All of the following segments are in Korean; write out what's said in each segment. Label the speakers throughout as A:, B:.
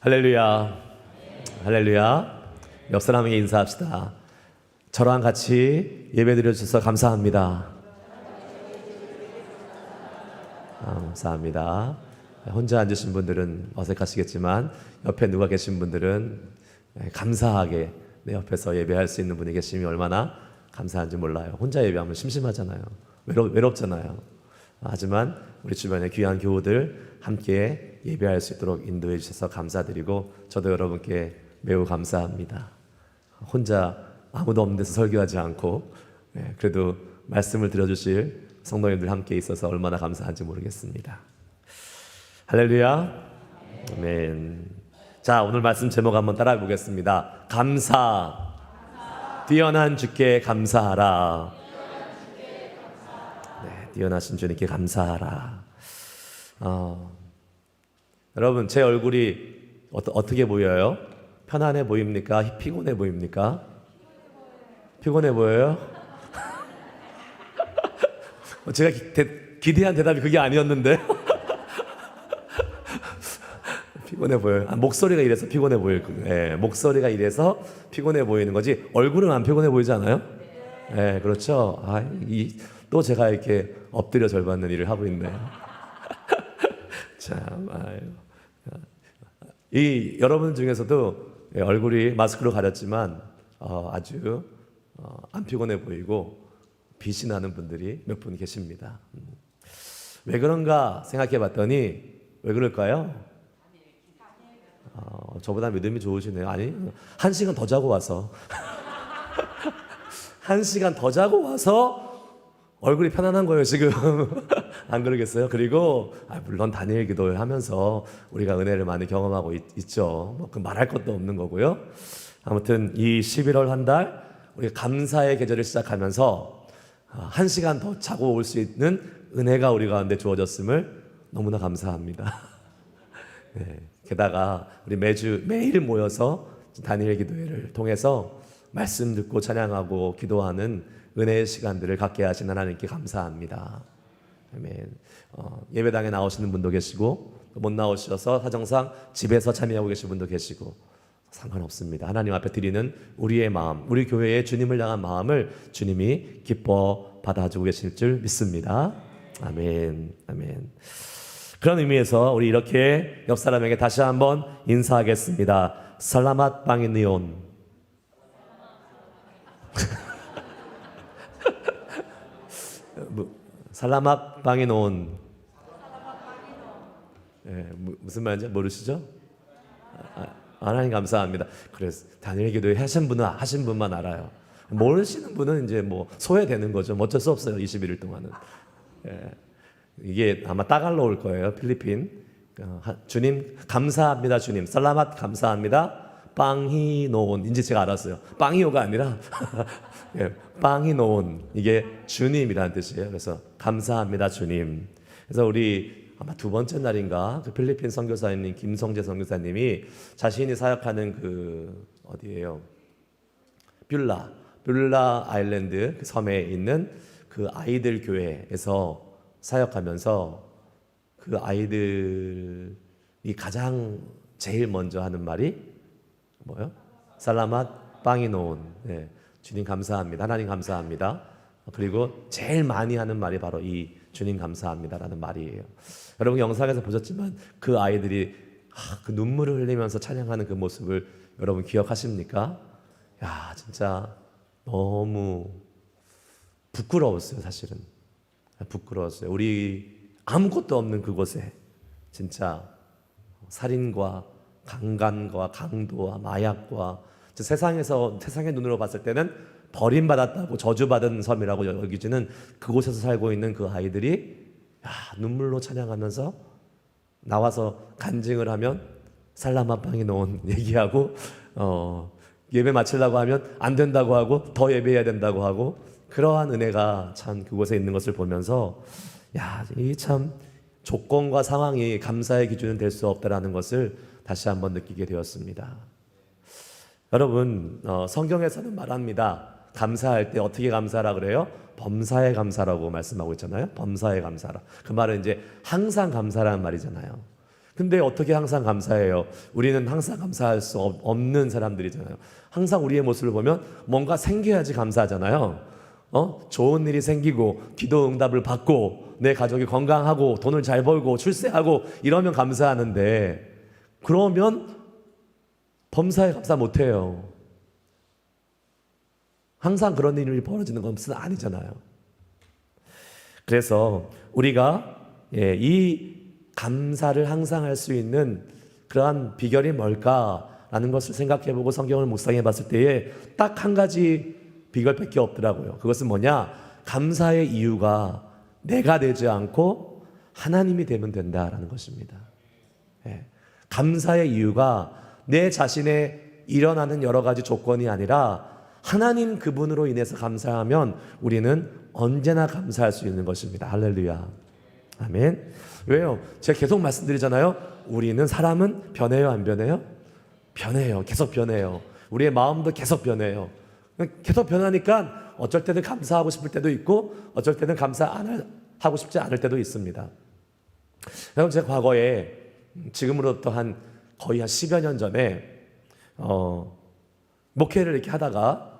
A: 할렐루야. 할렐루야. 옆 사람에게 인사합시다. 저랑 같이 예배 드려주셔서 감사합니다. 감사합니다. 혼자 앉으신 분들은 어색하시겠지만 옆에 누가 계신 분들은 감사하게 내 옆에서 예배할 수 있는 분이 계시면 얼마나 감사한지 몰라요. 혼자 예배하면 심심하잖아요. 외롭잖아요. 하지만 우리 주변의 귀한 교우들 함께 예배할 수 있도록 인도해 주셔서 감사드리고 저도 여러분께 매우 감사합니다. 혼자 아무도 없는 데서 설교하지 않고 그래도 말씀을 들어주실 성도님들 함께 있어서 얼마나 감사한지 모르겠습니다. 할렐루야. 아멘. 자, 오늘 말씀 제목 한번 따라해 보겠습니다. 감사. 뛰어난 주께 감사하라. 네, 뛰어나신 주님께 감사하라. 여러분, 제 얼굴이 어떻게 보여요? 편안해 보입니까? 피곤해 보입니까? 피곤해 보여요? 제가 기대한 대답이 그게 아니었는데 피곤해 보여요. 목소리가 이래서 피곤해 보일 거예요. 목소리가 이래서 피곤해 보이는 거지 얼굴은 안 피곤해 보이지 않아요? 네, 그렇죠. 또 제가 이렇게 엎드려 절받는 일을 하고 있네요. 참, 여러분 중에서도 얼굴이 마스크로 가렸지만 아주 안 피곤해 보이고 빛이 나는 분들이 몇 분 계십니다. 왜 그런가 생각해 봤더니 왜 그럴까요? 저보다 믿음이 좋으시네요. 아니, 1시간 더 자고 와서 1시간 더 자고 와서 얼굴이 편안한 거예요 지금. 안 그러겠어요? 그리고 물론 다니엘 기도를 하면서 우리가 은혜를 많이 경험하고 있죠. 뭐 말할 것도 없는 거고요. 아무튼 이 11월 한 달 우리 감사의 계절을 시작하면서 1시간 더 자고 올 수 있는 은혜가 우리 가운데 주어졌음을 너무나 감사합니다. 네, 게다가 우리 매일 모여서 다니엘 기도회를 통해서 말씀 듣고 찬양하고 기도하는 은혜의 시간들을 갖게 하신 하나님께 감사합니다. 아멘. 예배당에 나오시는 분도 계시고 못 나오셔서 사정상 집에서 참여하고 계신 분도 계시고 상관없습니다. 하나님 앞에 드리는 우리의 마음, 우리 교회의 주님을 향한 마음을 주님이 기뻐 받아주고 계실 줄 믿습니다. 아멘. 아멘. 그런 의미에서 우리 이렇게 옆 사람에게 다시 한번 인사하겠습니다. 살라맛 방이니온. 살라맛 방이노온. 무슨 말인지 모르시죠? 하나님 감사합니다. 그래서 다니엘 기도회 하신 분만 알아요. 모르시는 분은 이제 뭐 소외되는 거죠. 어쩔 수 없어요. 21일 동안은. 이게 아마 따갈로 올 거예요. 필리핀. 주님 감사합니다. 주님 살라맛 감사합니다. 빵히노온. 이제 제가 알았어요. 빵히오가 아니라 빵히노온. 이게 주님이라는 뜻이에요. 그래서 감사합니다 주님. 그래서 우리 아마 2번째 날인가 그 필리핀 선교사님 김성재 선교사님이 자신이 사역하는 어디예요? 뷸라 아일랜드 그 섬에 있는 그 아이들 교회에서 사역하면서 그 아이들이 가장 제일 먼저 하는 말이 뭐요? 살라맛 빵이노온. 네, 주님 감사합니다. 하나님 감사합니다. 그리고 제일 많이 하는 말이 바로 이 주님 감사합니다라는 말이에요. 여러분 영상에서 보셨지만 그 아이들이 그 눈물을 흘리면서 찬양하는 그 모습을 여러분 기억하십니까? 야, 진짜 너무 부끄러웠어요. 사실은 부끄러웠어요. 우리 아무것도 없는 그곳에 진짜 살인과 강간과 강도와 마약과 세상의 눈으로 봤을 때는 버림받았다고 저주받은 섬이라고 여기지는 그곳에서 살고 있는 그 아이들이 눈물로 찬양하면서 나와서 간증을 하면 살라맛 방이노온 얘기하고 예배 마치려고 하면 안 된다고 하고 더 예배해야 된다고 하고 그러한 은혜가 참 그곳에 있는 것을 보면서 이 참 조건과 상황이 감사의 기준은 될 수 없다라는 것을 다시 한번 느끼게 되었습니다. 여러분 성경에서는 말합니다. 감사할 때 어떻게 감사하라 그래요? 범사에 감사라고 말씀하고 있잖아요. 범사에 감사라. 그 말은 이제 항상 감사라는 말이잖아요. 근데 어떻게 항상 감사해요? 우리는 항상 감사할 수 없는 사람들이잖아요. 항상 우리의 모습을 보면 뭔가 생겨야지 감사하잖아요. 좋은 일이 생기고 기도 응답을 받고 내 가족이 건강하고 돈을 잘 벌고 출세하고 이러면 감사하는데, 그러면 범사에 감사 못해요. 항상 그런 일이 벌어지는 것은 아니잖아요. 그래서 우리가 이 감사를 항상 할 수 있는 그러한 비결이 뭘까라는 것을 생각해보고 성경을 묵상해봤을 때에 딱 한 가지 비결밖에 없더라고요. 그것은 뭐냐? 감사의 이유가 내가 되지 않고 하나님이 되면 된다라는 것입니다. 감사의 이유가 내 자신의 일어나는 여러 가지 조건이 아니라 하나님 그분으로 인해서 감사하면 우리는 언제나 감사할 수 있는 것입니다. 할렐루야. 아멘. 왜요? 제가 계속 말씀드리잖아요. 우리는 사람은 변해요, 안 변해요? 변해요. 계속 변해요. 우리의 마음도 계속 변해요. 계속 변하니까 어쩔 때는 감사하고 싶을 때도 있고 어쩔 때는 감사 안 하고 싶지 않을 때도 있습니다. 여러분, 제가 과거에 지금으로부터 거의 한 10여 년 전에 목회를 이렇게 하다가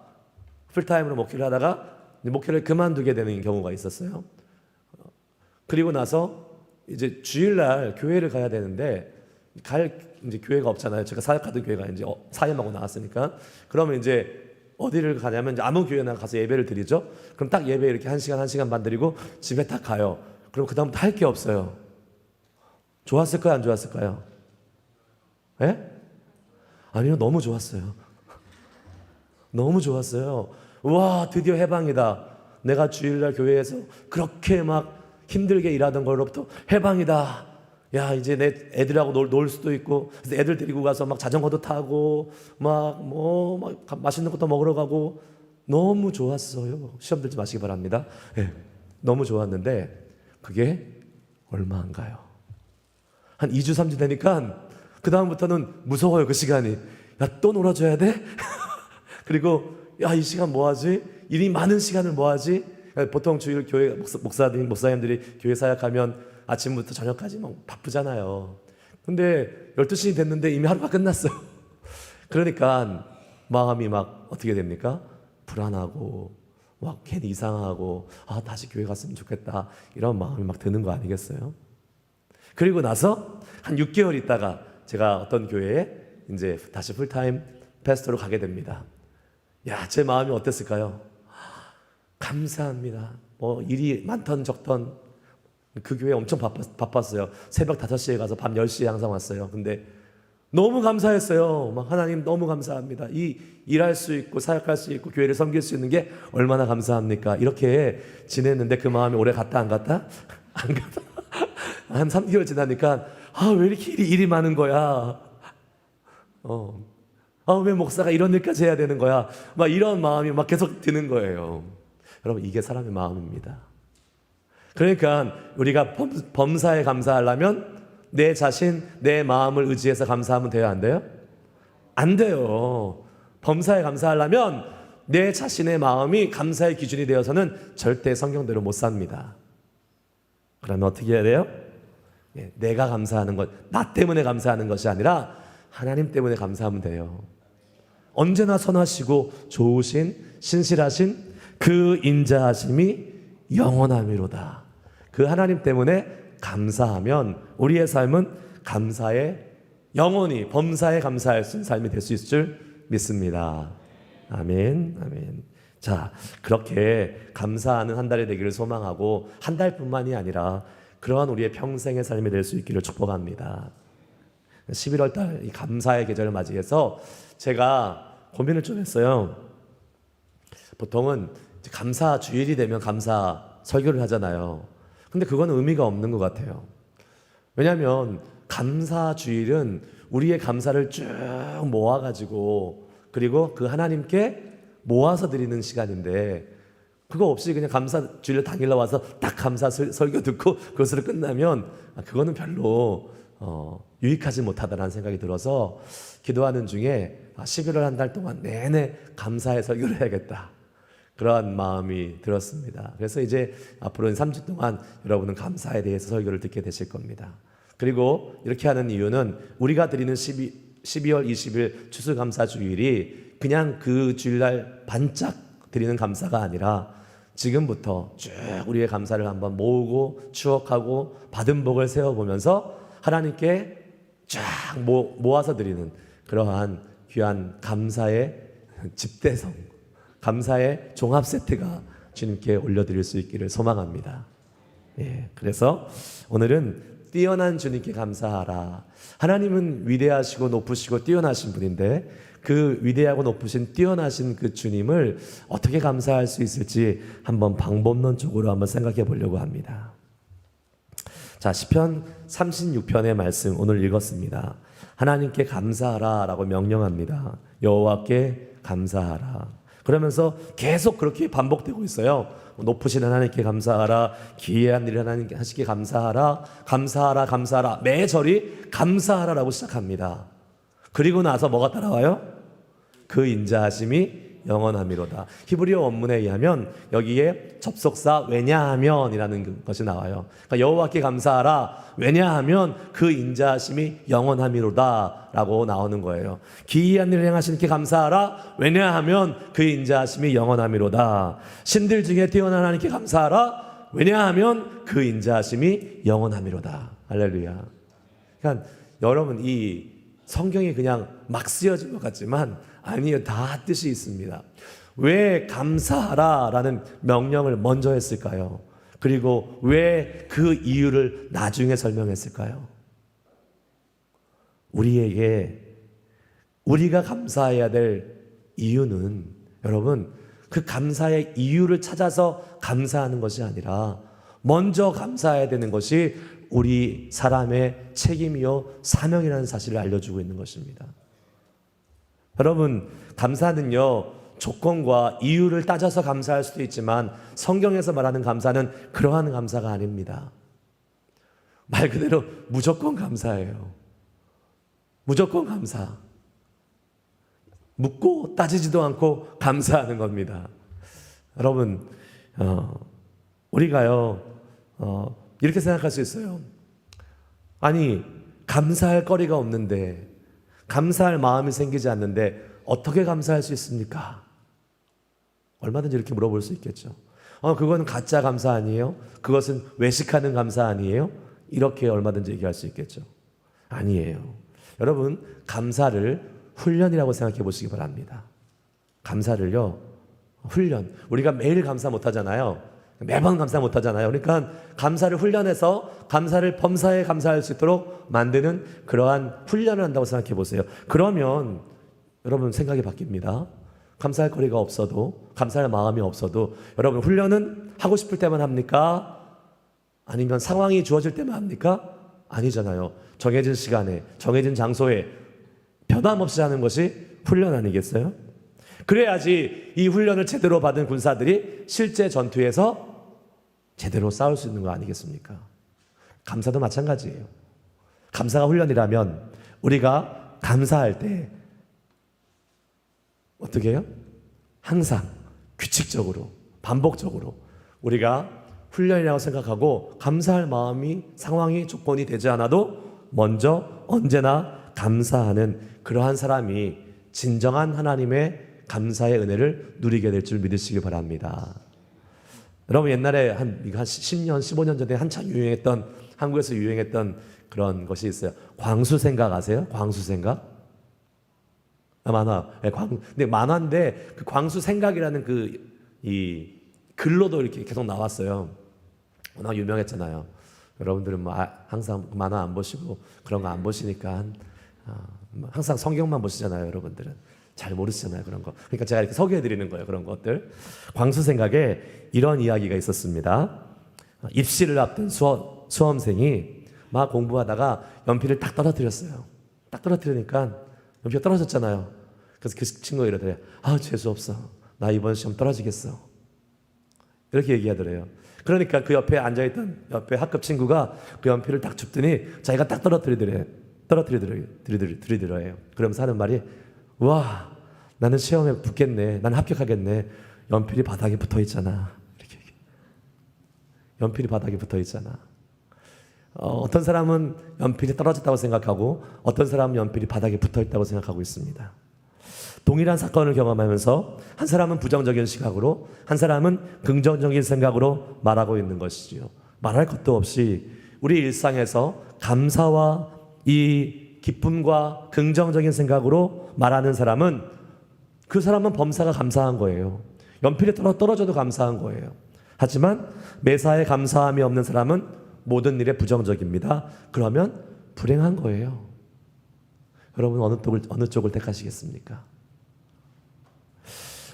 A: 풀타임으로 목회를 하다가 목회를 그만두게 되는 경우가 있었어요. 그리고 나서 이제 주일날 교회를 가야 되는데 이제 교회가 없잖아요. 제가 사역하던 교회가 이제 사임하고 나왔으니까. 그러면 이제 어디를 가냐면 이제 아무 교회나 가서 예배를 드리죠. 그럼 딱 예배 이렇게 1시간 반 드리고 집에 딱 가요. 그럼 그 다음부터 할 게 없어요. 좋았을까요, 안 좋았을까요? 예? 아니요, 너무 좋았어요. 너무 좋았어요. 와, 드디어 해방이다. 내가 주일날 교회에서 그렇게 막 힘들게 일하던 걸로부터 해방이다. 야, 이제 내 애들하고 놀 수도 있고, 그래서 애들 데리고 가서 막 자전거도 타고 막 맛있는 것도 먹으러 가고 너무 좋았어요. 시험 들지 마시기 바랍니다. 네, 너무 좋았는데 그게 얼마 안 가요. 한 2주 3주 되니까 그 다음부터는 무서워요. 그 시간이. 야, 또 놀아줘야 돼? 그리고 야, 이 시간 뭐하지? 일이 많은 시간을 뭐하지? 보통 주일 교회 목사님들이 교회 사역하면 아침부터 저녁까지 막 바쁘잖아요. 근데 12시 됐는데 이미 하루가 끝났어요. 그러니까 마음이 막 어떻게 됩니까? 불안하고 막 괜히 이상하고 다시 교회 갔으면 좋겠다 이런 마음이 막 드는 거 아니겠어요? 그리고 나서 한 6개월 있다가 제가 어떤 교회에 이제 다시 풀타임 패스터로 가게 됩니다. 야, 제 마음이 어땠을까요? 감사합니다. 일이 많던 적던 그 교회 엄청 바빴어요. 새벽 5시에 가서 밤 10시에 항상 왔어요. 근데 너무 감사했어요. 막 하나님 너무 감사합니다. 일할 수 있고 사역할 수 있고 교회를 섬길 수 있는 게 얼마나 감사합니까? 이렇게 지냈는데 그 마음이 오래 갔다 안 갔다? 안 갔다. 한 3개월 지나니까 왜 이렇게 일이 많은 거야? 왜 목사가 이런 일까지 해야 되는 거야? 막 이런 마음이 막 계속 드는 거예요. 여러분, 이게 사람의 마음입니다. 그러니까 우리가 범사에 감사하려면 내 자신, 내 마음을 의지해서 감사하면 돼요, 안 돼요? 안 돼요. 범사에 감사하려면 내 자신의 마음이 감사의 기준이 되어서는 절대 성경대로 못 삽니다. 그러면 어떻게 해야 돼요? 내가 감사하는 것, 나 때문에 감사하는 것이 아니라 하나님 때문에 감사하면 돼요. 언제나 선하시고 좋으신 신실하신 그 인자하심이 영원함이로다. 그 하나님 때문에 감사하면 우리의 삶은 감사에 영원히 범사에 감사할 수 있는 삶이 될 수 있을 줄 믿습니다. 아멘, 아멘. 자, 그렇게 감사하는 한 달이 되기를 소망하고 한 달뿐만이 아니라 그러한 우리의 평생의 삶이 될 수 있기를 축복합니다. 11월 달 이 감사의 계절을 맞이해서 제가 고민을 좀 했어요. 보통은 감사 주일이 되면 감사 설교를 하잖아요. 근데 그건 의미가 없는 것 같아요. 왜냐하면 감사 주일은 우리의 감사를 쭉 모아가지고 그리고 그 하나님께 모아서 드리는 시간인데, 그거 없이 그냥 감사 주일 당일날 와서 딱 감사 설교 듣고 그것으로 끝나면 그거는 별로 유익하지 못하다라는 생각이 들어서 기도하는 중에 11월 한 달 동안 내내 감사의 설교를 해야겠다, 그러한 마음이 들었습니다. 그래서 이제 앞으로는 3주 동안 여러분은 감사에 대해서 설교를 듣게 되실 겁니다. 그리고 이렇게 하는 이유는 우리가 드리는 12월 20일 추수감사 주일이 그냥 그 주일날 반짝 드리는 감사가 아니라 지금부터 쭉 우리의 감사를 한번 모으고 추억하고 받은 복을 세워보면서 하나님께 쫙 모아서 드리는 그러한 귀한 감사의 집대성, 감사의 종합 세트가 주님께 올려드릴 수 있기를 소망합니다. 예, 그래서 오늘은 뛰어난 주님께 감사하라. 하나님은 위대하시고 높으시고 뛰어나신 분인데 그 위대하고 높으신 뛰어나신 그 주님을 어떻게 감사할 수 있을지 한번 방법론적으로 한번 생각해 보려고 합니다. 자, 시편 36편의 말씀 오늘 읽었습니다. 하나님께 감사하라 라고 명령합니다. 여호와께 감사하라. 그러면서 계속 그렇게 반복되고 있어요. 높으신 하나님께 감사하라, 기이한 일 하나님께 하시기에 감사하라, 감사하라, 감사하라. 매 절이 감사하라라고 시작합니다. 그리고 나서 뭐가 따라와요? 그 인자하심이 영원함이로다. 히브리어 원문에 의하면 여기에 접속사 왜냐하면이라는 것이 나와요. 그러니까 여호와께 감사하라, 왜냐하면 그 인자하심이 영원함이로다 라고 나오는 거예요. 기이한 일을 행하시는 께 감사하라, 왜냐하면 그 인자하심이 영원함이로다. 신들 중에 뛰어난 하나님께 감사하라, 왜냐하면 그 인자하심이 영원함이로다. 할렐루야. 그러니까 여러분, 이 성경이 그냥 막 쓰여진 것 같지만 아니요, 다 뜻이 있습니다. 왜 감사하라 라는 명령을 먼저 했을까요? 그리고 왜 그 이유를 나중에 설명했을까요? 우리가 감사해야 될 이유는, 여러분, 그 감사의 이유를 찾아서 감사하는 것이 아니라 먼저 감사해야 되는 것이 우리 사람의 책임이요 사명이라는 사실을 알려주고 있는 것입니다. 여러분, 감사는요 조건과 이유를 따져서 감사할 수도 있지만 성경에서 말하는 감사는 그러한 감사가 아닙니다. 말 그대로 무조건 감사예요. 무조건 감사. 묻고 따지지도 않고 감사하는 겁니다. 여러분, 우리가요 이렇게 생각할 수 있어요. 아니, 감사할 거리가 없는데, 감사할 마음이 생기지 않는데 어떻게 감사할 수 있습니까? 얼마든지 이렇게 물어볼 수 있겠죠. 그건 가짜 감사 아니에요? 그것은 외식하는 감사 아니에요? 이렇게 얼마든지 얘기할 수 있겠죠. 아니에요. 여러분, 감사를 훈련이라고 생각해 보시기 바랍니다. 감사를요, 훈련. 우리가 매일 감사 못 하잖아요. 매번 감사 못 하잖아요. 그러니까 감사를 훈련해서 감사를 범사에 감사할 수 있도록 만드는 그러한 훈련을 한다고 생각해 보세요. 그러면 여러분 생각이 바뀝니다. 감사할 거리가 없어도, 감사할 마음이 없어도 여러분 훈련은 하고 싶을 때만 합니까? 아니면 상황이 주어질 때만 합니까? 아니잖아요. 정해진 시간에, 정해진 장소에 변함없이 하는 것이 훈련 아니겠어요? 그래야지 이 훈련을 제대로 받은 군사들이 실제 전투에서 제대로 싸울 수 있는 거 아니겠습니까? 감사도 마찬가지예요. 감사가 훈련이라면 우리가 감사할 때 어떻게 해요? 항상 규칙적으로, 반복적으로 우리가 훈련이라고 생각하고 감사할 마음이, 상황이, 조건이 되지 않아도 먼저 언제나 감사하는 그러한 사람이 진정한 하나님의 감사의 은혜를 누리게 될 줄 믿으시기 바랍니다. 여러분, 옛날에 한 10년, 15년 전에 한참 유행했던, 한국에서 유행했던 그런 것이 있어요. 광수생각 아세요? 광수생각? 만화. 근데 만화인데 그 광수생각이라는 이 글로도 이렇게 계속 나왔어요. 워낙 유명했잖아요. 여러분들은 뭐 항상 만화 안 보시고 그런 거 안 보시니까 항상 성경만 보시잖아요. 여러분들은 잘 모르시잖아요, 그런 거. 그러니까 제가 이렇게 소개해 드리는 거예요, 그런 것들. 광수생각에 이런 이야기가 있었습니다. 입시를 앞둔 수험생이 막 공부하다가 연필을 딱 떨어뜨렸어요. 딱 떨어뜨리니까 연필이 떨어졌잖아요. 그래서 그 친구가 이러더래요. 재수없어. 나 이번 시험 떨어지겠어. 이렇게 얘기하더래요. 그러니까 그 옆에 앉아있던 옆에 학급 친구가 그 연필을 딱 줍더니 자기가 딱 떨어뜨리더래요. 그러면서 하는 말이, 와, 나는 시험에 붙겠네. 나는 합격하겠네. 연필이 바닥에 붙어 있잖아. 이렇게. 연필이 바닥에 붙어 있잖아. 어떤 사람은 연필이 떨어졌다고 생각하고 어떤 사람은 연필이 바닥에 붙어있다고 생각하고 있습니다. 동일한 사건을 경험하면서 한 사람은 부정적인 시각으로 한 사람은 긍정적인 생각으로 말하고 있는 것이지요. 말할 것도 없이 우리 일상에서 감사와 이 기쁨과 긍정적인 생각으로 말하는 사람은 그 사람은 범사가 감사한 거예요. 연필이 떨어져도 감사한 거예요. 하지만 매사에 감사함이 없는 사람은 모든 일에 부정적입니다. 그러면 불행한 거예요. 여러분 어느 쪽을 택하시겠습니까?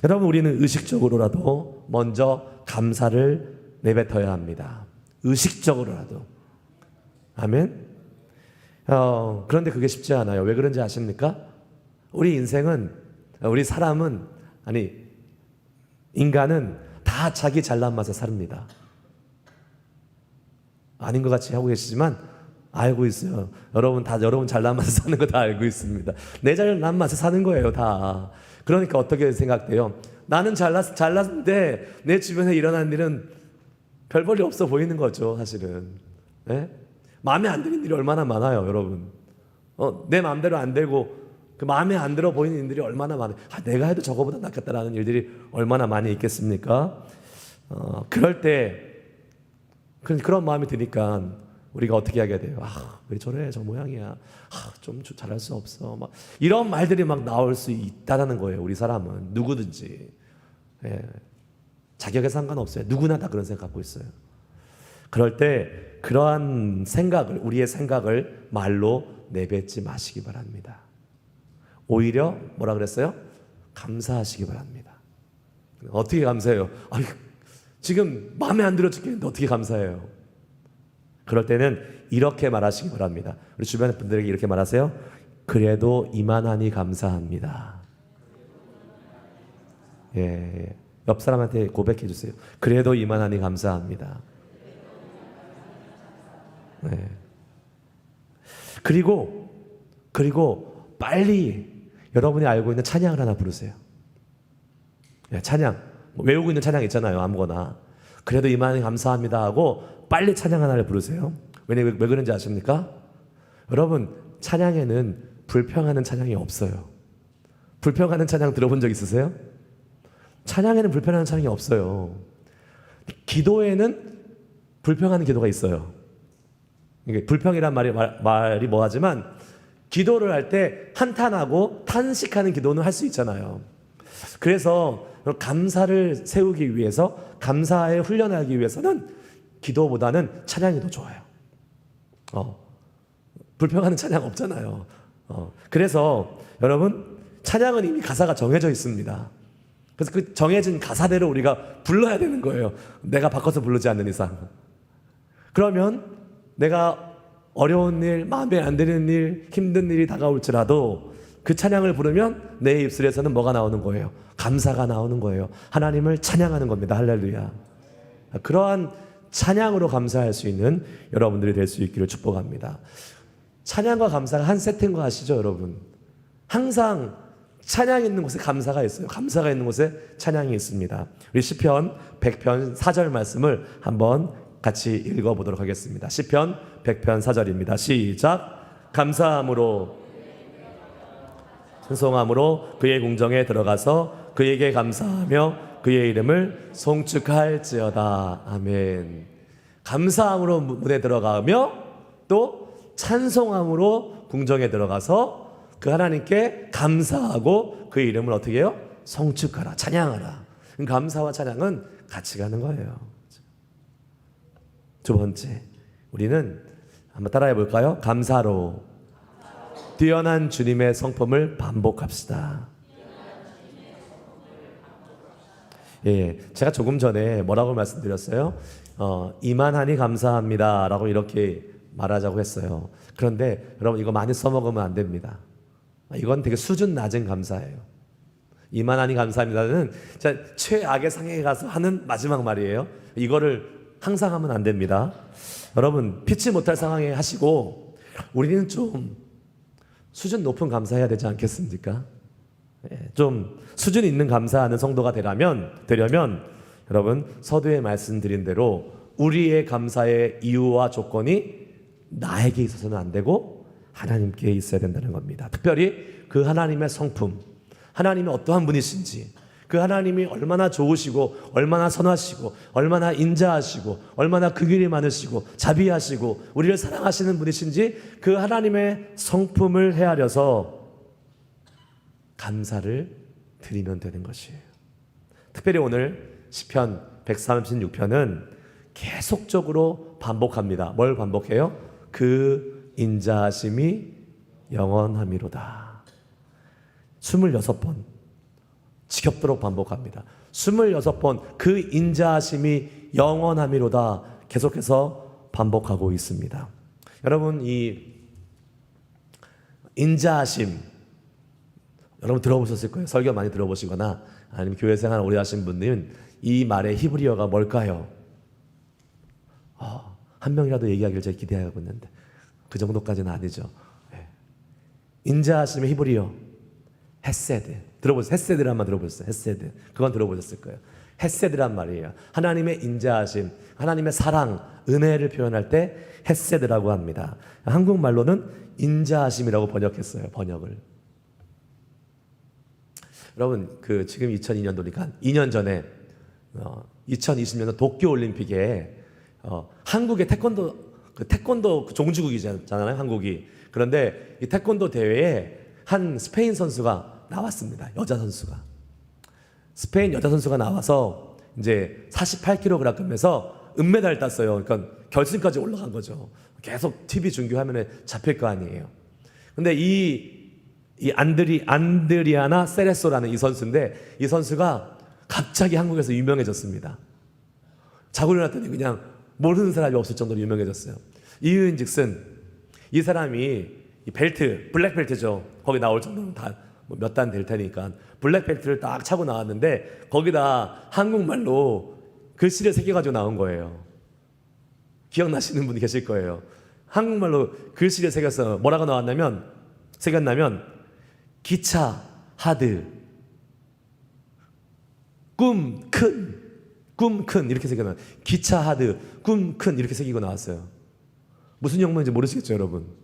A: 여러분 우리는 의식적으로라도 먼저 감사를 내뱉어야 합니다. 의식적으로라도. 아멘. 그런데 그게 쉽지 않아요. 왜 그런지 아십니까? 우리 사람은 인간은 다 자기 잘난 맛에 삽니다. 아닌 것 같이 하고 계시지만 알고 있어요. 여러분 잘난 맛에 사는 거 다 알고 있습니다. 내 잘난 맛에 사는 거예요, 다. 그러니까 어떻게 생각돼요? 나는 잘났는데 내 주변에 일어난 일은 별 볼이 없어 보이는 거죠, 사실은. 네? 마음에 안 드는 일이 얼마나 많아요, 여러분. 내 마음대로 안 되고 그 마음에 안 들어 보이는 일들이 얼마나 많아요. 내가 해도 저거보다 낫겠다라는 일들이 얼마나 많이 있겠습니까? 그럴 때 그런 마음이 드니까 우리가 어떻게 하게 돼요? 왜 저래, 저 모양이야. 좀 잘할 수 없어. 막 이런 말들이 막 나올 수 있다는 거예요. 우리 사람은 누구든지. 예. 자격에 상관없어요. 누구나 다 그런 생각 갖고 있어요. 그럴 때 그러한 우리의 생각을 말로 내뱉지 마시기 바랍니다. 오히려 뭐라 그랬어요? 감사하시기 바랍니다. 어떻게 감사해요? 지금 마음에 안 들어 죽겠는데 어떻게 감사해요? 그럴 때는 이렇게 말하시기 바랍니다. 우리 주변 분들에게 이렇게 말하세요. 그래도 이만하니 감사합니다. 예. 옆 사람한테 고백해 주세요. 그래도 이만하니 감사합니다. 네. 그리고 빨리 여러분이 알고 있는 찬양을 하나 부르세요. 네, 찬양. 외우고 있는 찬양 있잖아요. 아무거나. 그래도 이만하니 감사합니다 하고 빨리 찬양 하나를 부르세요. 왜 그런지 아십니까? 여러분, 찬양에는 불평하는 찬양이 없어요. 불평하는 찬양 들어본 적 있으세요? 찬양에는 불평하는 찬양이 없어요. 기도에는 불평하는 기도가 있어요. 이게 불평이란 말이 뭐하지만 기도를 할 때 한탄하고 탄식하는 기도는 할 수 있잖아요. 그래서 감사를 세우기 위해서, 감사에 훈련하기 위해서는 기도보다는 찬양이 더 좋아요. 불평하는 찬양 없잖아요. 그래서 여러분, 찬양은 이미 가사가 정해져 있습니다. 그래서 그 정해진 가사대로 우리가 불러야 되는 거예요. 내가 바꿔서 부르지 않는 이상. 그러면 내가 어려운 일, 마음에 안 드는 일, 힘든 일이 다가올지라도 그 찬양을 부르면 내 입술에서는 뭐가 나오는 거예요? 감사가 나오는 거예요. 하나님을 찬양하는 겁니다. 할렐루야. 그러한 찬양으로 감사할 수 있는 여러분들이 될 수 있기를 축복합니다. 찬양과 감사가 한 세트인 거 아시죠, 여러분? 항상 찬양이 있는 곳에 감사가 있어요. 감사가 있는 곳에 찬양이 있습니다. 우리 시편 100편 4절 말씀을 한번 같이 읽어보도록 하겠습니다. 시편 100편 4절입니다. 시작. 감사함으로 찬송함으로 그의 궁정에 들어가서 그에게 감사하며 그의 이름을 송축할지어다. 아멘. 감사함으로 문에 들어가며 또 찬송함으로 궁정에 들어가서 그 하나님께 감사하고 그의 이름을 어떻게 해요? 송축하라, 찬양하라. 감사와 찬양은 같이 가는 거예요. 두 번째, 우리는 한번 따라해 볼까요? 감사로 뛰어난 주님의 성품을 반복합시다. 예, 제가 조금 전에 뭐라고 말씀드렸어요? 이만하니 감사합니다라고 이렇게 말하자고 했어요. 그런데 여러분, 이거 많이 써먹으면 안 됩니다. 이건 되게 수준 낮은 감사예요. 이만하니 감사합니다는 최악의 상해에 가서 하는 마지막 말이에요. 이거를 항상 하면 안 됩니다. 여러분, 피치 못할 상황에 하시고 우리는 좀 수준 높은 감사해야 되지 않겠습니까? 좀 수준 있는 감사하는 성도가 되려면 여러분, 서두에 말씀드린 대로 우리의 감사의 이유와 조건이 나에게 있어서는 안 되고 하나님께 있어야 된다는 겁니다. 특별히 그 하나님의 성품, 하나님이 어떠한 분이신지, 그 하나님이 얼마나 좋으시고 얼마나 선하시고 얼마나 인자하시고 얼마나 긍휼이 많으시고 자비하시고 우리를 사랑하시는 분이신지 그 하나님의 성품을 헤아려서 감사를 드리면 되는 것이에요. 특별히 오늘 시편 136편은 계속적으로 반복합니다. 뭘 반복해요? 그 인자하심이 영원함이로다. 26번 지겹도록 반복합니다. 26번 그 인자하심이 영원함이로다 계속해서 반복하고 있습니다. 여러분, 이 인자하심 여러분 들어보셨을 거예요. 설교 많이 들어보시거나 아니면 교회 생활 오래 하신 분들은 이 말의 히브리어가 뭘까요? 한 명이라도 얘기하기를 제가 기대하고 있는데 그 정도까지는 아니죠. 인자하심의 히브리어 헤세드. 들어보셨어요? 헤세드란 말 들어보셨어요? 헤세드. 그건 들어보셨을 거예요. 헤세드란 말이에요. 하나님의 인자하심, 하나님의 사랑, 은혜를 표현할 때 헤세드라고 합니다. 한국말로는 인자하심이라고 번역했어요. 번역을. 여러분, 그 지금 2002년도니까 2년 전에 2020년 도쿄올림픽에 한국의 태권도 종주국이잖아요, 한국이. 그런데 이 태권도 대회에 한 스페인 선수가 나왔습니다. 여자 선수가. 스페인 여자 선수가 나와서 이제 48kg급에서 은메달을 땄어요. 그러니까 결승까지 올라간 거죠. 계속 TV 중계 화면에 잡힐 거 아니에요. 근데 이 안드리아나 세레소라는 이 선수인데 이 선수가 갑자기 한국에서 유명해졌습니다. 자고 일어났더니 그냥 모르는 사람이 없을 정도로 유명해졌어요. 이유인즉슨 이 사람이 이 벨트, 블랙벨트죠. 거기 나올 정도는 다 몇 단 될 테니까 블랙벨트를 딱 차고 나왔는데 거기다 한국말로 글씨를 새겨가지고 나온 거예요. 기억나시는 분이 계실 거예요. 한국말로 글씨를 새겨서 뭐라고 새겼냐면 기차 하드 꿈 큰 이렇게 새겨놔. 기차 하드 꿈 큰 이렇게 새기고 나왔어요. 무슨 영문인지 모르시겠죠, 여러분?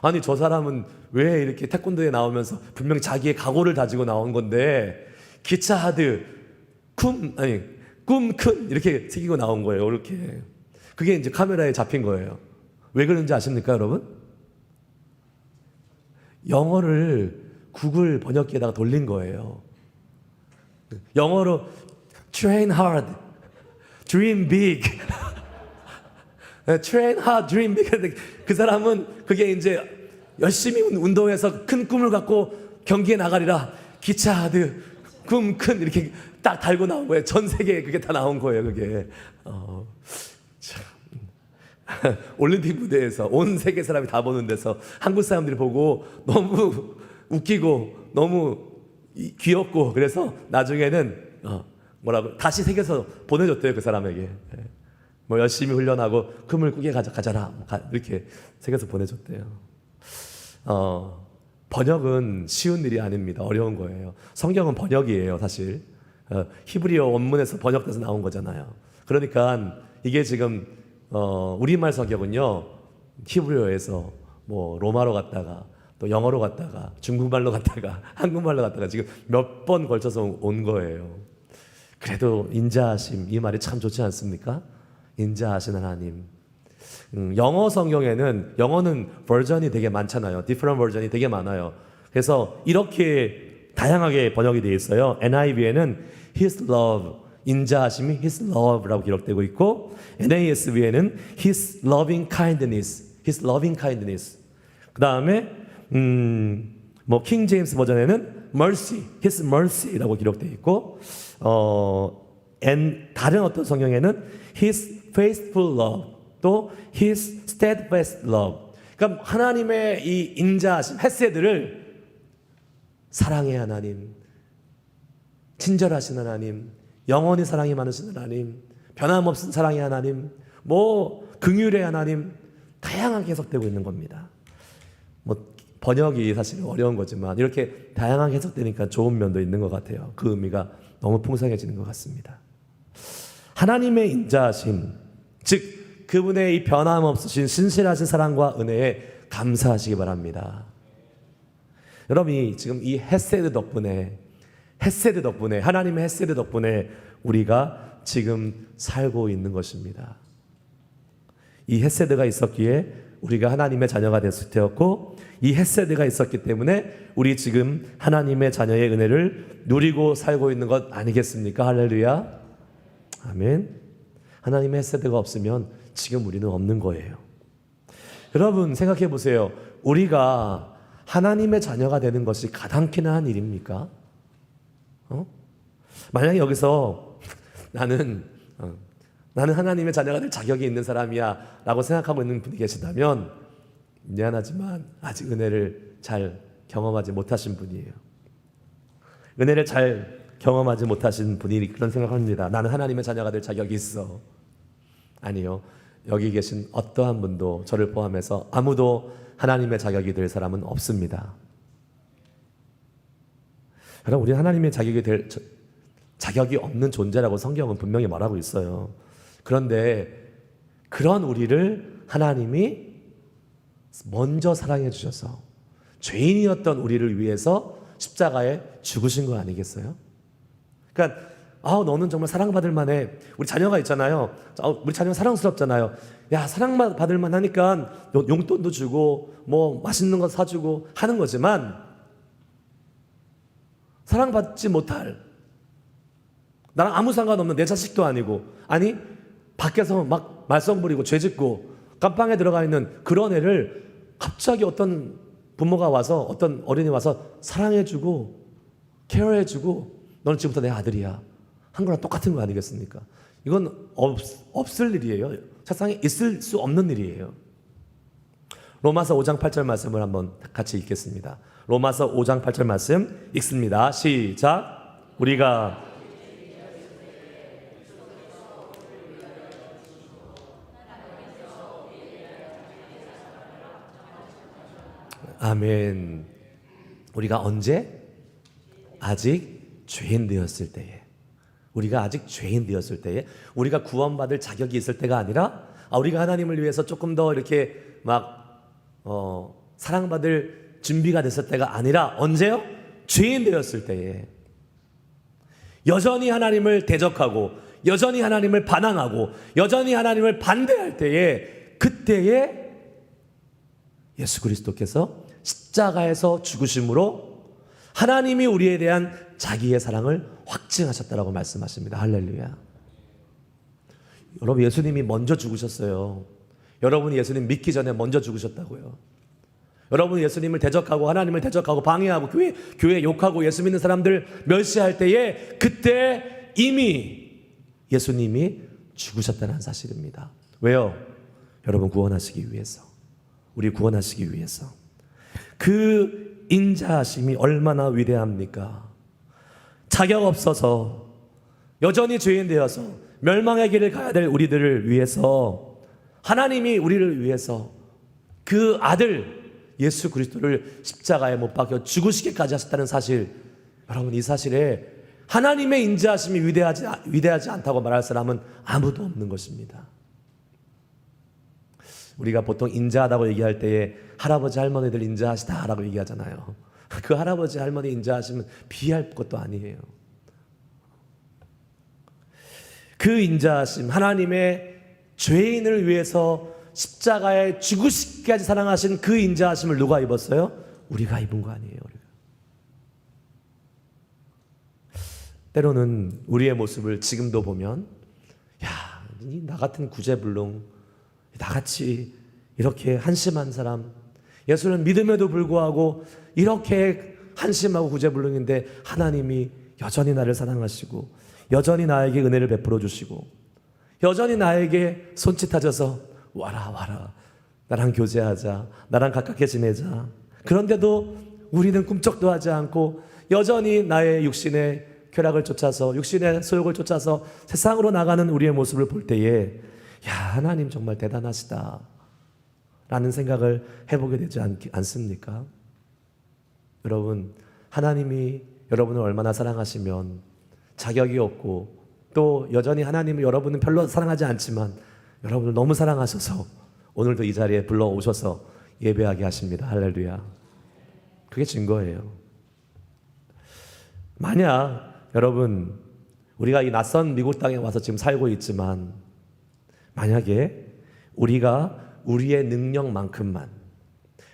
A: 아니, 저 사람은 왜 이렇게 태권도에 나오면서 분명히 자기의 각오를 다지고 나온 건데 기차 하드 꿈 큰 이렇게 새기고 나온 거예요. 이렇게. 그게 이제 카메라에 잡힌 거예요. 왜 그런지 아십니까, 여러분? 영어를 구글 번역기에다가 돌린 거예요. 영어로 train hard, dream big. train hard, dream big. 그 사람은 그게 이제 열심히 운동해서 큰 꿈을 갖고 경기에 나가리라. 기차 하드, 꿈 큰 이렇게 딱 달고 나온 거예요. 전 세계에 그게 다 나온 거예요. 그게 참. 올림픽 무대에서 온 세계 사람이 다 보는 데서 한국 사람들이 보고 너무 웃기고 너무 귀엽고 그래서 나중에는 다시 새겨서 보내줬대요. 그 사람에게. 뭐 열심히 훈련하고 금을 꾸게 가져라 이렇게 새겨서 보내줬대요. 번역은 쉬운 일이 아닙니다. 어려운 거예요. 성경은 번역이에요, 사실. 히브리어 원문에서 번역돼서 나온 거잖아요. 그러니까 이게 지금 우리말 성경은요, 히브리어에서 뭐 로마로 갔다가 또 영어로 갔다가 중국말로 갔다가 한국말로 갔다가 지금 몇 번 걸쳐서 온 거예요. 그래도 인자하심, 이 말이 참 좋지 않습니까? 인자하신 하나님. 영어 성경에는 영어는 버전이 되게 많잖아요. different 버전이 되게 많아요. 그래서 이렇게 다양하게 번역이 되어 있어요. NIV에는 His love, 인자하심이 His love라고 기록되고 있고 NASB에는 His loving kindness, His loving kindness. 그 다음에 뭐 킹 제임스 버전에는 mercy, His mercy라고 기록되어 있고 다른 어떤 성경에는 His faithful love, 또 His steadfast love. 그러니까 하나님의 이 인자하심, 헤세드를 사랑의 하나님, 친절하신 하나님, 영원히 사랑이 많으신 하나님, 변함없은 사랑의 하나님, 뭐 긍휼의 하나님, 다양하게 해석되고 있는 겁니다. 뭐 번역이 사실 어려운 거지만 이렇게 다양하게 해석되니까 좋은 면도 있는 것 같아요. 그 의미가 너무 풍성해지는 것 같습니다. 하나님의 인자하심, 즉 그분의 이 변함없으신 신실하신 사랑과 은혜에 감사하시기 바랍니다. 여러분이 지금 이 헤세드 덕분에 하나님의 헤세드 덕분에 우리가 지금 살고 있는 것입니다. 이 헤세드가 있었기에 우리가 하나님의 자녀가 되었고, 이 헤세드가 있었기 때문에 우리 지금 하나님의 자녀의 은혜를 누리고 살고 있는 것 아니겠습니까? 할렐루야. 아멘. 하나님의 헤세드가 없으면 지금 우리는 없는 거예요. 여러분 생각해 보세요. 우리가 하나님의 자녀가 되는 것이 가당키나 한 일입니까? 만약에 여기서 나는 하나님의 자녀가 될 자격이 있는 사람이야 라고 생각하고 있는 분이 계시다면 미안하지만 아직 은혜를 잘 경험하지 못하신 분이에요. 은혜를 잘 경험하지 못하신 분이 그런 생각합니다. 나는 하나님의 자녀가 될 자격이 있어. 아니요. 여기 계신 어떠한 분도 저를 포함해서 아무도 하나님의 자격이 될 사람은 없습니다. 여러분, 우리 하나님의 자격이 될 자격이 없는 존재라고 성경은 분명히 말하고 있어요. 그런데 그런 우리를 하나님이 먼저 사랑해 주셔서 죄인이었던 우리를 위해서 십자가에 죽으신 거 아니겠어요? 그러니까 너는 정말 사랑받을 만해. 우리 자녀가 있잖아요. 우리 자녀 사랑스럽잖아요. 야, 사랑받을 만하니까 용돈도 주고 뭐 맛있는 거 사주고 하는 거지만 사랑받지 못할, 나랑 아무 상관없는 내 자식도 아니고, 아니 밖에서 막 말썽 부리고 죄짓고 깜빵에 들어가 있는 그런 애를 갑자기 어떤 부모가 와서, 어떤 어린이 와서 사랑해주고 케어해주고 너는 지금부터 내 아들이야 한 거랑 똑같은 거 아니겠습니까? 이건 없을 일이에요. 세상에 있을 수 없는 일이에요. 로마서 5장 8절 말씀을 한번 같이 읽겠습니다. 로마서 5장 8절 말씀 읽습니다. 시작. 우리가 아멘. 우리가 언제? 아직 죄인 되었을 때에, 우리가 아직 죄인 되었을 때에, 우리가 구원받을 자격이 있을 때가 아니라 우리가 하나님을 위해서 조금 더 이렇게 막 사랑받을 준비가 됐을 때가 아니라 언제요? 죄인 되었을 때에, 여전히 하나님을 대적하고 여전히 하나님을 반항하고 여전히 하나님을 반대할 때에, 그때에 예수 그리스도께서 십자가에서 죽으심으로 하나님이 우리에 대한 자기의 사랑을 확증하셨다라고 말씀하십니다. 할렐루야. 여러분, 예수님이 먼저 죽으셨어요. 여러분이 예수님 믿기 전에 먼저 죽으셨다고요. 여러분 예수님을 대적하고 하나님을 대적하고 방해하고 교회 욕하고 예수 믿는 사람들 멸시할 때에, 그때 이미 예수님이 죽으셨다는 사실입니다. 왜요? 여러분 구원하시기 위해서, 우리 구원하시기 위해서. 그 인자하심이 얼마나 위대합니까? 자격 없어서 여전히 죄인 되어서 멸망의 길을 가야 될 우리들을 위해서 하나님이 우리를 위해서 그 아들 예수 그리스도를 십자가에 못 박혀 죽으시기까지 하셨다는 사실, 여러분 이 사실에 하나님의 인자하심이 위대하지 않다고 말할 사람은 아무도 없는 것입니다. 우리가 보통 인자하다고 얘기할 때에 할아버지 할머니들 인자하시다라고 얘기하잖아요. 그 할아버지 할머니 인자하시면 비할 것도 아니에요. 그 인자하심, 하나님의 죄인을 위해서 십자가에 죽으시기까지 사랑하신 그 인자하심을 누가 입었어요? 우리가 입은 거 아니에요. 우리가. 때로는 우리의 모습을 지금도 보면, 야, 나 같은 구제불능, 나같이 이렇게 한심한 사람, 예수를 믿음에도 불구하고 이렇게 한심하고 구제불능인데 하나님이 여전히 나를 사랑하시고 여전히 나에게 은혜를 베풀어 주시고 여전히 나에게 손짓하셔서 와라 나랑 교제하자, 나랑 가깝게 지내자. 그런데도 우리는 꿈쩍도 하지 않고 여전히 나의 육신의 쾌락을 쫓아서, 육신의 소욕을 쫓아서 세상으로 나가는 우리의 모습을 볼 때에, 야, 하나님 정말 대단하시다 라는 생각을 해보게 되지 않습니까? 여러분, 하나님이 여러분을 얼마나 사랑하시면 자격이 없고 또 여전히 하나님을 여러분은 별로 사랑하지 않지만 여러분을 너무 사랑하셔서 오늘도 이 자리에 불러오셔서 예배하게 하십니다. 할렐루야. 그게 증거예요. 만약 여러분 우리가 이 낯선 미국 땅에 와서 지금 살고 있지만 만약에 우리가 우리의 능력만큼만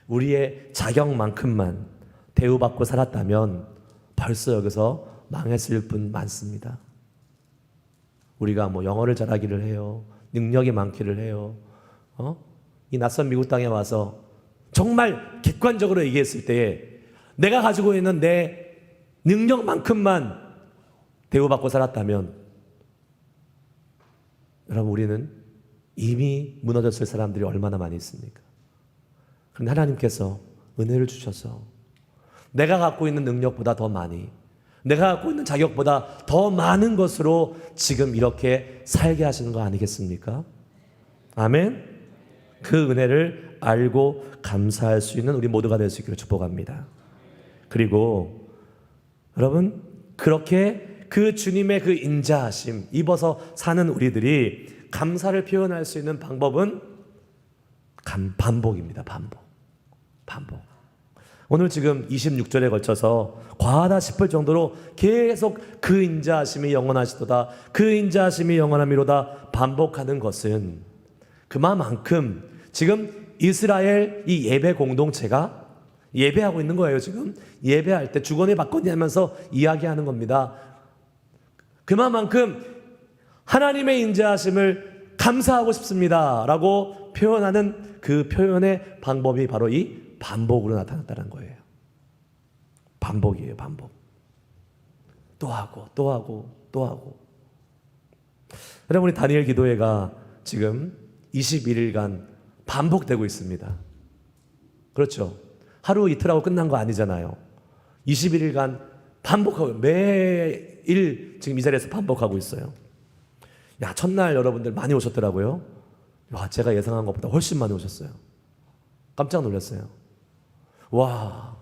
A: 우리의 자격만큼만 대우받고 살았다면 벌써 여기서 망했을 분 많습니다. 우리가 뭐 영어를 잘하기를 해요. 능력이 많기를 해요. 이 낯선 미국 땅에 와서 정말 객관적으로 얘기했을 때에 내가 가지고 있는 내 능력만큼만 대우받고 살았다면 여러분 우리는 이미 무너졌을 사람들이 얼마나 많이 있습니까? 그런데 하나님께서 은혜를 주셔서 내가 갖고 있는 능력보다 더 많이 내가 갖고 있는 자격보다 더 많은 것으로 지금 이렇게 살게 하시는 거 아니겠습니까? 아멘. 그 은혜를 알고 감사할 수 있는 우리 모두가 될 수 있기를 축복합니다. 그리고 여러분 그렇게 그 주님의 그 인자하심 입어서 사는 우리들이 감사를 표현할 수 있는 방법은 반복입니다. 반복. 오늘 지금 26절에 걸쳐서 과하다 싶을 정도로 계속 그 인자하심이 영원하시도다, 그 인자하심이 영원하미로다 반복하는 것은 그만큼 지금 이스라엘 이 예배 공동체가 예배하고 있는 거예요. 지금 예배할 때 주거니 받거니 하면서 이야기하는 겁니다. 그만큼 하나님의 인자하심을 감사하고 싶습니다 라고 표현하는 그 표현의 방법이 바로 이 반복으로 나타났다는 거예요. 반복이에요. 반복. 또 하고 또 하고 또 하고. 여러분 우리 다니엘 기도회가 지금 21일간 반복되고 있습니다. 그렇죠. 하루 이틀하고 끝난 거 아니잖아요. 21일간 반복하고 매일 지금 이 자리에서 반복하고 있어요. 야, 첫날 여러분들 많이 오셨더라고요. 와, 제가 예상한 것보다 훨씬 많이 오셨어요. 깜짝 놀랐어요. 와,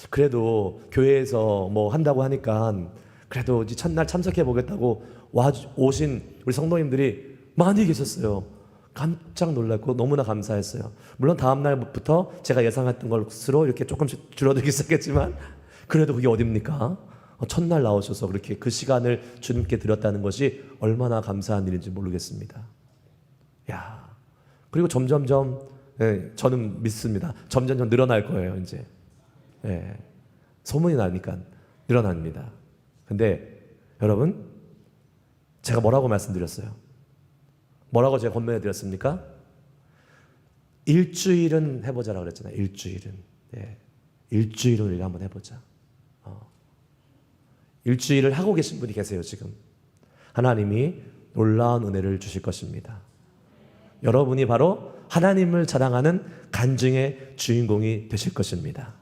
A: 그래도 교회에서 뭐 한다고 하니까 그래도 이제 첫날 참석해 보겠다고 오신 우리 성도님들이 많이 계셨어요. 깜짝 놀랐고 너무나 감사했어요. 물론 다음 날부터 제가 예상했던 것으로 이렇게 조금씩 줄어들기 시작했지만 그래도 그게 어딥니까? 첫날 나오셔서 그렇게 그 시간을 주님께 드렸다는 것이 얼마나 감사한 일인지 모르겠습니다. 야, 그리고 점점점 저는 믿습니다. 점점점 늘어날 거예요. 이제 소문이 나니까 늘어납니다. 근데 여러분 제가 뭐라고 말씀드렸어요? 뭐라고 제가 권면해 드렸습니까? 일주일은 해보자라고 그랬잖아요. 일주일은 우리가 한번 해보자. 일주일을 하고 계신 분이 계세요. 지금 하나님이 놀라운 은혜를 주실 것입니다. 여러분이 바로 하나님을 자랑하는 간증의 주인공이 되실 것입니다.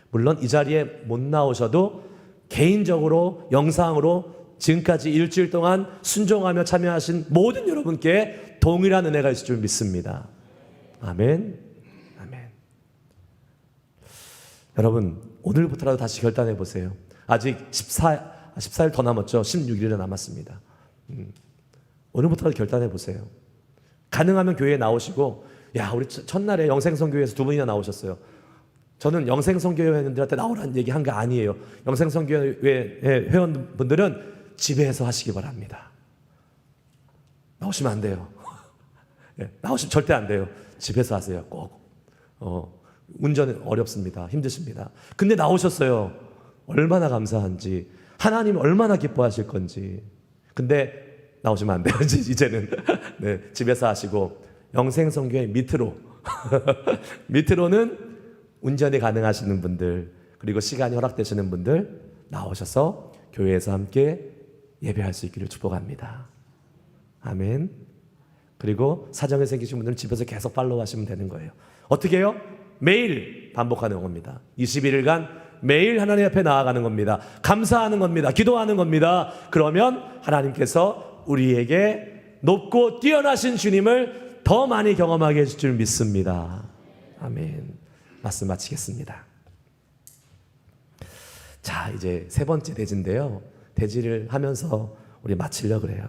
A: 물론 이 자리에 못 나오셔도 개인적으로 영상으로 지금까지 일주일 동안 순종하며 참여하신 모든 여러분께 동일한 은혜가 있을 줄 믿습니다. 아멘. 아멘. 여러분 오늘부터라도 다시 결단해 보세요. 아직 14일 더 남았죠. 16일이 남았습니다. 오늘부터라도 결단해 보세요. 가능하면 교회에 나오시고, 야, 우리 첫날에 영생선교회에서 2분이나 나오셨어요. 저는 영생선교회원들한테 나오라는 얘기 한 게 아니에요. 영생선교회 회원분들은 집에서 하시기 바랍니다. 나오시면 안 돼요. 나오시면 절대 안 돼요. 집에서 하세요. 꼭. 운전은 어렵습니다. 힘드십니다. 근데 나오셨어요. 얼마나 감사한지, 하나님 얼마나 기뻐하실 건지. 근데 나오시면 안 돼요. 이제는 집에서 하시고 영생선교회 밑으로는 운전이 가능하시는 분들, 그리고 시간이 허락되시는 분들 나오셔서 교회에서 함께 예배할 수 있기를 축복합니다. 아멘. 그리고 사정이 생기신 분들은 집에서 계속 팔로우 하시면 되는 거예요. 어떻게 해요? 매일 반복하는 겁니다. 21일간 매일 하나님 앞에 나아가는 겁니다. 감사하는 겁니다. 기도하는 겁니다. 그러면 하나님께서 우리에게 높고 뛰어나신 주님을 더 많이 경험하게 해줄 줄 믿습니다. 아멘. 말씀 마치겠습니다. 자, 이제 세 번째 대지인데요. 대지를 하면서 우리 마치려고 그래요.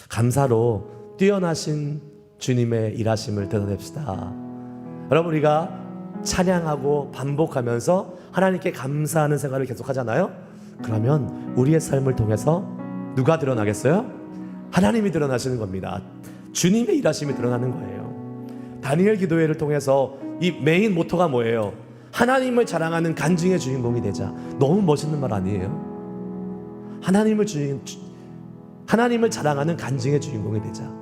A: 감사로 뛰어나신 주님의 일하심을 드러냅시다. 여러분, 우리가 찬양하고 반복하면서 하나님께 감사하는 생활을 계속 하잖아요. 그러면 우리의 삶을 통해서 누가 드러나겠어요? 하나님이 드러나시는 겁니다. 주님의 일하심이 드러나는 거예요. 다니엘 기도회를 통해서 이 메인 모토가 뭐예요? 하나님을 자랑하는 간증의 주인공이 되자. 너무 멋있는 말 아니에요? 하나님을 자랑하는 간증의 주인공이 되자.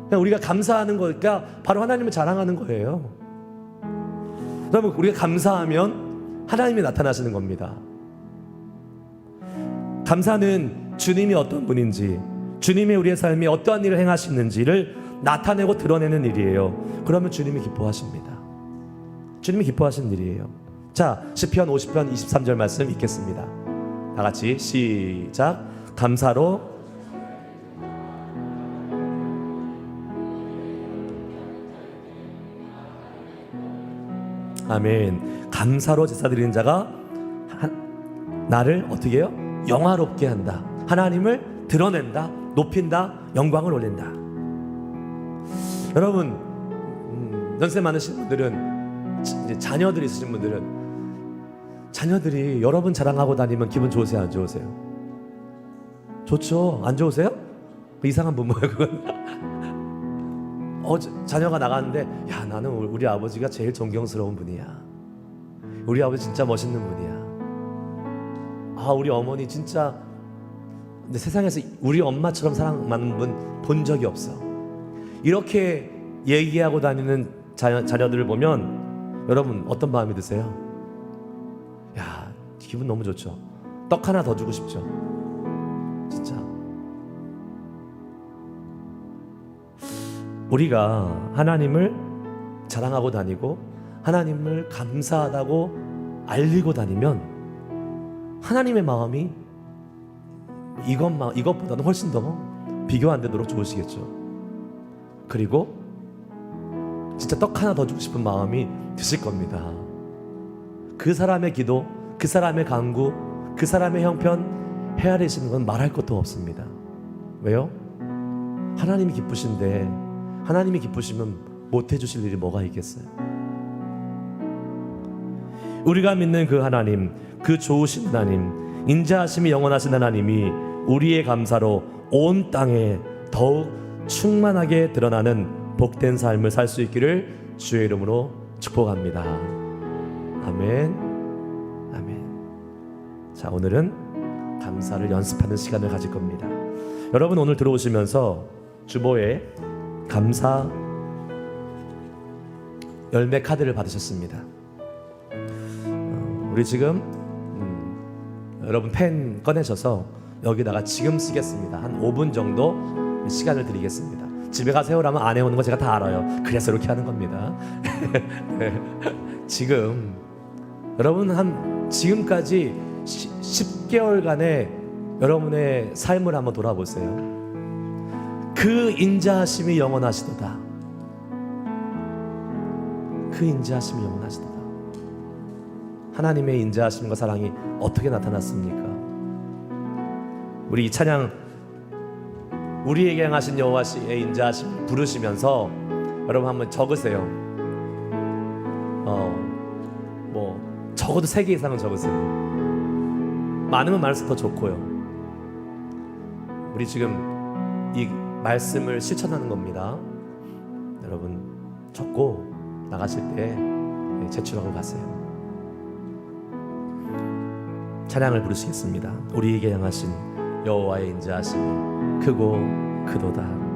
A: 그냥 우리가 감사하는 거니까 바로 하나님을 자랑하는 거예요. 그러면 우리가 감사하면 하나님이 나타나시는 겁니다. 감사는 주님이 어떤 분인지, 주님이 우리의 삶에 어떠한 일을 행하시는지를 나타내고 드러내는 일이에요. 그러면 주님이 기뻐하십니다. 주님이 기뻐하시는 일이에요. 자, 시편 50편 23절 말씀 읽겠습니다. 다 같이 시작. 감사로 아멘. 감사로 제사 드리는 자가 나를 어떻게 해요? 영화롭게 한다. 하나님을 드러낸다, 높인다, 영광을 올린다. 여러분, 연세 많으신 분들은, 이제 자녀들이 있으신 분들은 자녀들이 여러분 자랑하고 다니면 기분 좋으세요, 안 좋으세요? 좋죠. 안 좋으세요? 이상한 부모예요, 그건. 자녀가 나갔는데, 야, 나는 우리 아버지가 제일 존경스러운 분이야. 우리 아버지 진짜 멋있는 분이야. 아, 우리 어머니 진짜, 근데 세상에서 우리 엄마처럼 사랑 많은 분 본 적이 없어. 이렇게 얘기하고 다니는 자녀들을 보면 여러분 어떤 마음이 드세요? 야, 기분 너무 좋죠. 떡 하나 더 주고 싶죠. 진짜. 우리가 하나님을 자랑하고 다니고 하나님을 감사하다고 알리고 다니면 하나님의 마음이 이것보다는 훨씬 더 비교 안 되도록 좋으시겠죠. 그리고 진짜 떡 하나 더 주고 싶은 마음이 드실 겁니다. 그 사람의 기도, 그 사람의 간구, 그 사람의 형편 헤아리시는 건 말할 것도 없습니다. 왜요? 하나님이 기쁘신데, 하나님이 기쁘시면 못 해주실 일이 뭐가 있겠어요? 우리가 믿는 그 하나님, 그 좋으신 하나님, 인자하심이 영원하신 하나님이 우리의 감사로 온 땅에 더욱 충만하게 드러나는 복된 삶을 살 수 있기를 주의 이름으로 축복합니다. 아멘. 아멘. 자, 오늘은 감사를 연습하는 시간을 가질 겁니다. 여러분, 오늘 들어오시면서 주보에 감사 열매 카드를 받으셨습니다. 우리 지금 여러분 펜 꺼내셔서 여기다가 지금 쓰겠습니다. 한 5분 정도 시간을 드리겠습니다. 집에 가서 해오라면 안 해오는 거 제가 다 알아요. 그래서 이렇게 하는 겁니다. 네. 지금 여러분 지금까지 10개월간의 여러분의 삶을 한번 돌아보세요. 그 인자하심이 영원하시도다. 그 인자하심이 영원하시도다. 하나님의 인자하심과 사랑이 어떻게 나타났습니까? 우리 이 찬양, 우리에게 향하신 여호와의 인자하심을 부르시면서 여러분 한번 적으세요. 적어도 3개 이상은 적으세요. 많으면 많을수록 더 좋고요. 우리 지금 이 말씀을 실천하는 겁니다. 여러분 적고 나가실 때 제출하고 가세요. 찬양을 부르시겠습니다. 우리에게 향하신 여호와의 인자하심이 크고 크도다.